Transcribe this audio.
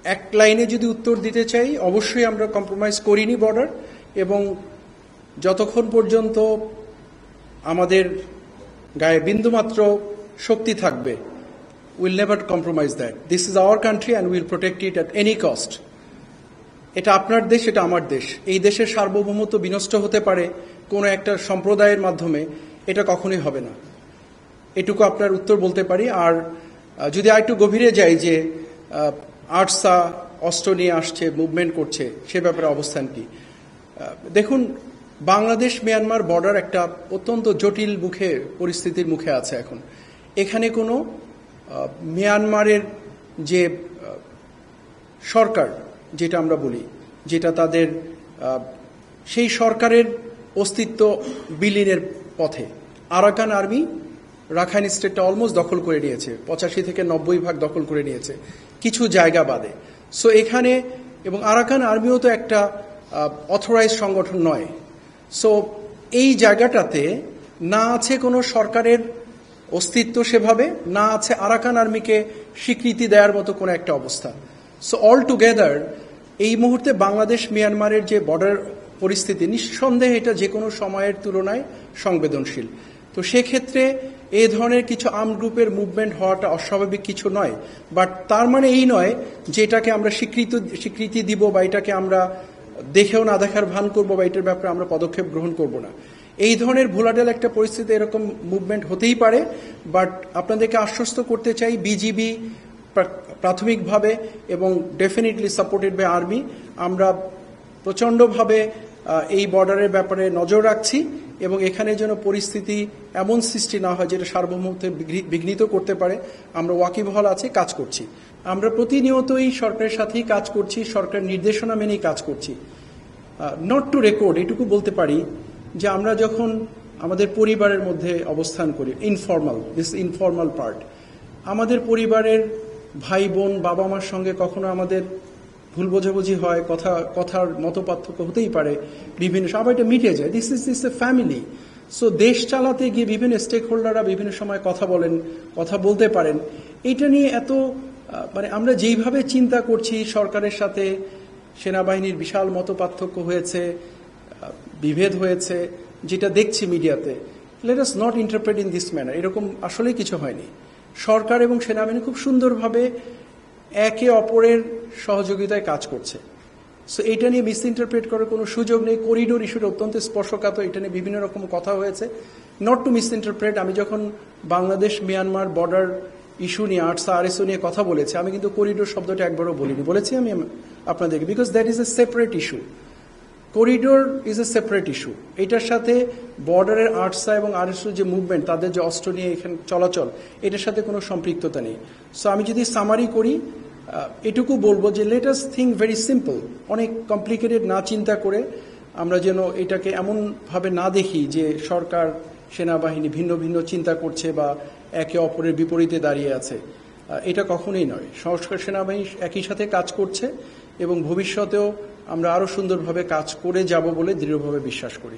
এক লাইনে যদি উত্তর দিতে চাই, অবশ্যই আমরা কম্প্রোমাইজ করিনি বর্ডার, এবং যতক্ষণ পর্যন্ত আমাদের গায়ে বিন্দুমাত্র শক্তি থাকবে, will never compromise that. This is our country and will protect it at any cost. এটা আপনার দেশ, এটা আমার দেশ। এই দেশের সার্বভৌমত্ব বিনষ্ট হতে পারে কোনো একটা সম্প্রদায়ের মাধ্যমে, এটা কখনোই হবে না। এটুকু আপনার উত্তর বলতে পারি। আর যদি আরেকটু গভীরে যাই যে আরসা অস্ত্র নিয়ে আসছে, মুভমেন্ট করছে, সে ব্যাপারে অবস্থান কি? দেখুন, বাংলাদেশ মিয়ানমার বর্ডার একটা অত্যন্ত জটিল পরিস্থিতির মুখে আছে এখন। এখানে কোনো মিয়ানমারের যে সরকার, যেটা আমরা বলি, যেটা তাদের সেই সরকারের অস্তিত্ব বিলীনের পথে। আরাকান আর্মি রাখাইন স্টেটটা অলমোস্ট দখল করে নিয়েছে, 85 থেকে 90% দখল করে নিয়েছে, কিছু জায়গা বাদে। সো এখানে, এবং আরাকান আর্মিও তো একটা অথরাইজ সংগঠন নয়। সো এই জায়গাটাতে না আছে কোনো সরকারের অস্তিত্ব সেভাবে, না আছে আরাকান আর্মিকে স্বীকৃতি দেওয়ার মতো কোনো একটা অবস্থা। সো অল টুগেদার এই মুহূর্তে বাংলাদেশ মিয়ানমারের যে বর্ডার পরিস্থিতি, নিঃসন্দেহে এটা যে কোনো সময়ের তুলনায় সংবেদনশীল। তো সেক্ষেত্রে এই ধরনের কিছু আর্মড গ্রুপের মুভমেন্ট হওয়াটা অস্বাভাবিক কিছু নয়। বাট তার মানে এই নয় যে এটাকে আমরা স্বীকৃতি দিব, বা এটাকে আমরা দেখেও না দেখার ভান করবো, বা এটার ব্যাপারে আমরা পদক্ষেপ গ্রহণ করব না। এই ধরনের ভোলাটেল একটা পরিস্থিতি, এরকম মুভমেন্ট হতেই পারে। বাট আপনাদেরকে আশ্বস্ত করতে চাই, বিজিবি প্রাথমিকভাবে এবং ডেফিনেটলি সাপোর্টেড বাই আর্মি, আমরা প্রচণ্ডভাবে এই বর্ডারের ব্যাপারে নজর রাখছি, এবং এখানে যেন পরিস্থিতি এমন সৃষ্টি না হয় যেটা সার্বভৌমত্বে বিঘ্নিত করতে পারে। আমরা ওয়াকিবহাল আছি, কাজ করছি। আমরা প্রতিনিয়তই সরকারের সাথেই কাজ করছি, সরকারের নির্দেশনা মেনেই কাজ করছি। নট টু রেকর্ড, এটুকু বলতে পারি যে আমরা যখন আমাদের পরিবারের মধ্যে অবস্থান করি, ইনফর্মাল পার্ট, আমাদের পরিবারের ভাই বোন, বাবা মার সঙ্গে কখনো আমাদের ভুল বোঝাবুঝি হয়, কথার মতপার্থক্য হতেই পারে, বিভিন্ন সবাই এটা মিটে যায়। This is a family. So দেশ চালাতে গিয়ে বিভিন্ন স্টেক হোল্ডাররা বিভিন্ন সময় কথা বলতে পারেন। এইটা নিয়ে এত আমরা যেইভাবে চিন্তা করছি, সরকারের সাথে সেনাবাহিনীর বিশাল মতপার্থক্য হয়েছে, বিভেদ হয়েছে, যেটা দেখছি মিডিয়াতে, let us not interpret in this manner. এরকম আসলে কিছু হয়নি। সরকার এবং সেনাবাহিনী খুব সুন্দরভাবে একে অপরের সহযোগিতায় কাজ করছে। সো এটা নিয়ে মিস ইন্টারপ্রেট করার কোনো সুযোগ নেই। করিডোর ইস্যুটা অত্যন্ত স্পর্শকাতর, এটা নিয়ে বিভিন্ন রকম কথা হয়েছে। নট টু মিস ইন্টারপ্রেট, আমি যখন বাংলাদেশ মিয়ানমার বর্ডার ইস্যু নিয়ে, আরসা আরএসও নিয়ে কথা বলেছি, আমি কিন্তু করিডোর শব্দটা একবারও বলিনি। বলেছি আমি আপনাদেরকে, because that is a separate issue. Corridor is a separate issue. এটার সাথে বর্ডারের আরসা এবং আরএসও যে মুভমেন্ট, তাদের যে অস্ত্র নিয়ে এখানে চলাচল, এটার সাথে কোনো সম্পৃক্ততা নেই। সো আমি যদি সামারি করি, এটুকু বলবো যে let us think very simple. অনেক কমপ্লিকেটেড না চিন্তা করে আমরা যেন এটাকে এমনভাবে না দেখি যে সরকার সেনাবাহিনী ভিন্ন ভিন্ন চিন্তা করছে বা একে অপরের বিপরীতে দাঁড়িয়ে আছে। এটা কখনোই নয়। সংস্কার সেনাবাহিনী একই সাথে কাজ করছে, এবং ভবিষ্যতেও আমরা আরও সুন্দরভাবে কাজ করে যাব বলে দৃঢ়ভাবে বিশ্বাস করি।